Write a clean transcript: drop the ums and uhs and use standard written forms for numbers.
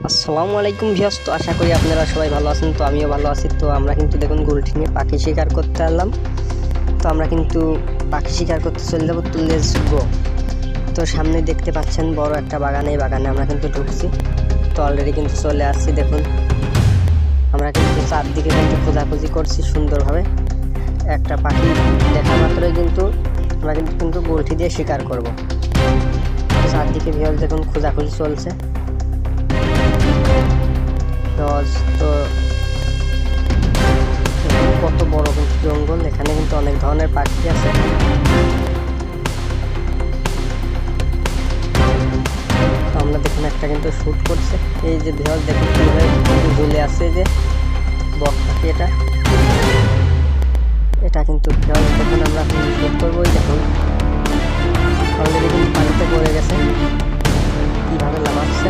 আসসালামু আলাইকুম ভিউয়ার্স, তো আশা করি আপনারা সবাই ভালো আছেন। তো আমিও ভালো আছি। তো আমরা কিন্তু দেখুন গুলটি নিয়ে পাখি শিকার করতে এলাম। তো আমরা কিন্তু পাখি শিকার করতে চলে যাবো। তো লেটস গো। তো সামনে দেখতে পাচ্ছেন বড় একটা বাগান, এই বাগানে আমরা কিন্তু ঢুকছি। তো অলরেডি কিন্তু চলে আসছি। দেখুন আমরা কিন্তু চারদিকে কিন্তু খোঁজাখুঁজি করছি সুন্দরভাবে। একটা পাখি দেখা মাত্রই কিন্তু আমরা কিন্তু গুলটি দিয়ে শিকার করব। চারদিকে ভিউয়ার্স দেখুন খোঁজাখুঁজি চলছে। তো কত বড় কিন্তু জঙ্গল, এখানে কিন্তু অনেক ধরনের পাখি আছে। তো আমরা দেখুন একটা কিন্তু শুট করছে। এই যে ভিউয়ার্স দেখুন কিভাবে ঝুলে আছে, যে বক পাখি এটা কিন্তু ভিউয়ার্স দেখুন আমরা শুট করবো। দেখুন অলরেডি কিন্তু পানিতে পড়ে গেছে, কিভাবে নামাচ্ছে।